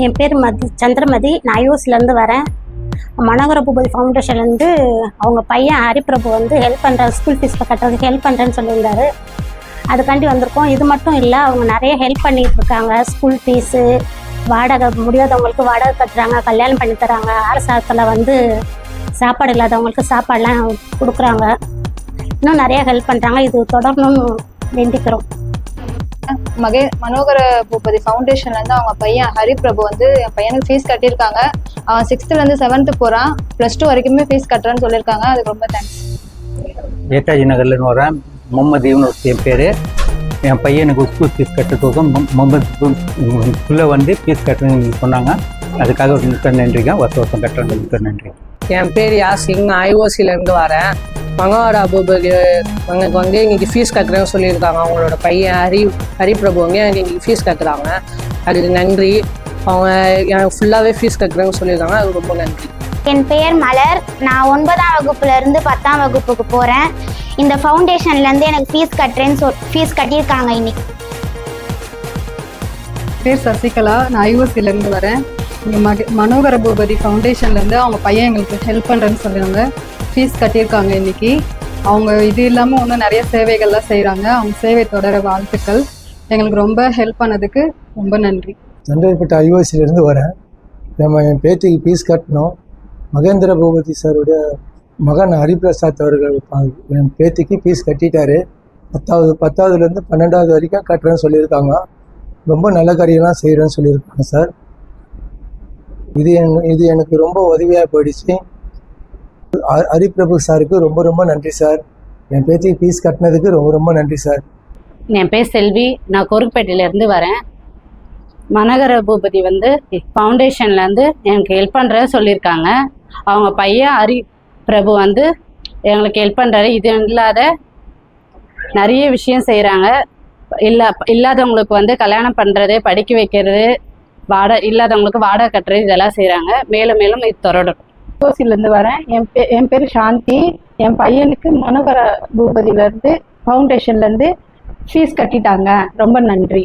என் பேர் சந்திரமதி. நான் ஐஓசிலேருந்து வரேன். மனோகர பூபதி ஃபவுண்டேஷன்லேருந்து அவங்க பையன் ஹரிபிரபு வந்து ஹெல்ப் பண்ணுறாரு, ஸ்கூல் ஃபீஸ் கட்டுறதுக்கு ஹெல்ப் பண்ணுறேன்னு சொல்லியிருந்தாரு. அதுக்காண்டி வந்திருக்கோம். இது மட்டும் இல்லை, அவங்க நிறைய ஹெல்ப் பண்ணிகிட்டு இருக்காங்க. ஸ்கூல் ஃபீஸு, வாடகை முடியாதவங்களுக்கு வாடகை கட்டுறாங்க, கல்யாணம் பண்ணி தராங்க, அரசாங்கத்தில் வந்து சாப்பாடு இல்லாதவங்களுக்கு சாப்பாடெலாம் கொடுக்குறாங்க. இன்னும் நிறைய ஹெல்ப் பண்ணுறாங்க. இது தொடரணும்னு வேண்டிக்கிறோம். மனோகர பூபதி ஃபவுண்டேஷன்லேருந்து அவங்க பையன் ஹரிபிரபு வந்து என் பையனுக்கு ஃபீஸ் கட்டியிருக்காங்க. அவன் 6th-லேருந்து 7th போகிறான். +2 வரைக்குமே ஃபீஸ் கட்டுறேன்னு சொல்லியிருக்காங்க. அதுக்கு ரொம்ப தேங்க்ஸ். நேதாஜி நகர்லேருந்து வரேன். முகமது யூனுஸ் என் பேர். என் பையனுக்கு ஸ்கூல் ஃபீஸ் கட்டுறதுக்கும் முகமது வந்து ஃபீஸ் கட்டுறேன்னு சொன்னாங்க. அதுக்காக மிக்க நன்றிங்க. வருஷம் கட்டுறது மிக்க நன்றி. என் பேர் யாசிங். நான் ஐஓசிலேருந்து வரேன். மனோகர பூபதி எனக்கு வந்து இன்னைக்கு ஃபீஸ் கட்டுறேன்னு சொல்லியிருக்காங்க. அவங்களோட பையன் ஹரிபிரபு வந்து எனக்கு இன்னைக்கு ஃபீஸ் கட்டுறாங்க. அதுக்கு நன்றி. அவங்க எனக்கு ஃபுல்லாகவே ஃபீஸ் கட்டுறேன்னு சொல்லியிருக்காங்க. அதுக்கு ரொம்ப நன்றி. என் பெயர் மலர். நான் 9ஆம் வகுப்புலேருந்து 10ஆம் வகுப்புக்கு போகிறேன். இந்த ஃபவுண்டேஷன்லேருந்து எனக்கு ஃபீஸ் கட்டியிருக்காங்க இன்னைக்கு. பேர் சசிகலா. நான் ஐஓசிலேருந்து வரேன். இங்கே மனோகர பூபதி ஃபவுண்டேஷன்லேருந்து அவங்க பையன் எங்களுக்கு ஹெல்ப் பண்ணுறேன்னு சொல்லுவாங்க. ஃபீஸ் கட்டியிருக்காங்க இன்றைக்கி. அவங்க இது இல்லாமல் இன்னும் நிறைய சேவைகள்லாம் செய்கிறாங்க. அவங்க சேவை தொடர வாழ்த்துக்கள். எங்களுக்கு ரொம்ப ஹெல்ப் பண்ணதுக்கு ரொம்ப நன்றி. சண்டைப்பட்ட ஐஓசிலேருந்து வரேன். என் பேத்திக்கு ஃபீஸ் கட்டணும். மகேந்திர பூபதி சாருடைய மகன் ஹரிபிரசாத் அவர்கள் என் பேத்திக்கு ஃபீஸ் கட்டிட்டாரு. 10ஆவதுலேருந்து 12ஆவது வரைக்கும் கட்டுறேன்னு சொல்லியிருக்காங்க. ரொம்ப நல்ல காரியம்லாம் செய்கிறேன்னு சொல்லியிருக்காங்க சார். இது எனக்கு ரொம்ப உதவியாக போயிடுச்சு. ஹரிபிரபு சாருக்கு ரொம்ப ரொம்ப நன்றி சார். என் பேத்திக்கு ஃபீஸ் கட்டினதுக்கு ரொம்ப ரொம்ப நன்றி சார். என் பேர் செல்வி. நான் கொருக்குப்பேட்டையிலேருந்து வரேன். மனோகர பூபதி வந்து ஃபவுண்டேஷன்லேருந்து எனக்கு ஹெல்ப் பண்ணுறத சொல்லியிருக்காங்க. அவங்க பையன் ஹரிபிரபு வந்து எங்களுக்கு ஹெல்ப் பண்ணுறாரு. இது இல்லாத நிறைய விஷயம் செய்கிறாங்க. இல்லாதவங்களுக்கு வந்து கல்யாணம் பண்ணுறது, படிக்க வைக்கிறது, இல்லாதவங்களுக்கு வாடகை கட்டுறது, இதெல்லாம் செய்கிறாங்க. மேலும் மேலும் இது தொடரும். ஐஓசிலேருந்து வரேன். என் பேர் சாந்தி. என் பையனுக்கு மனோகர பூபதியிலேருந்து ஃபவுண்டேஷன்லேருந்து ஃபீஸ் கட்டிட்டாங்க. ரொம்ப நன்றி.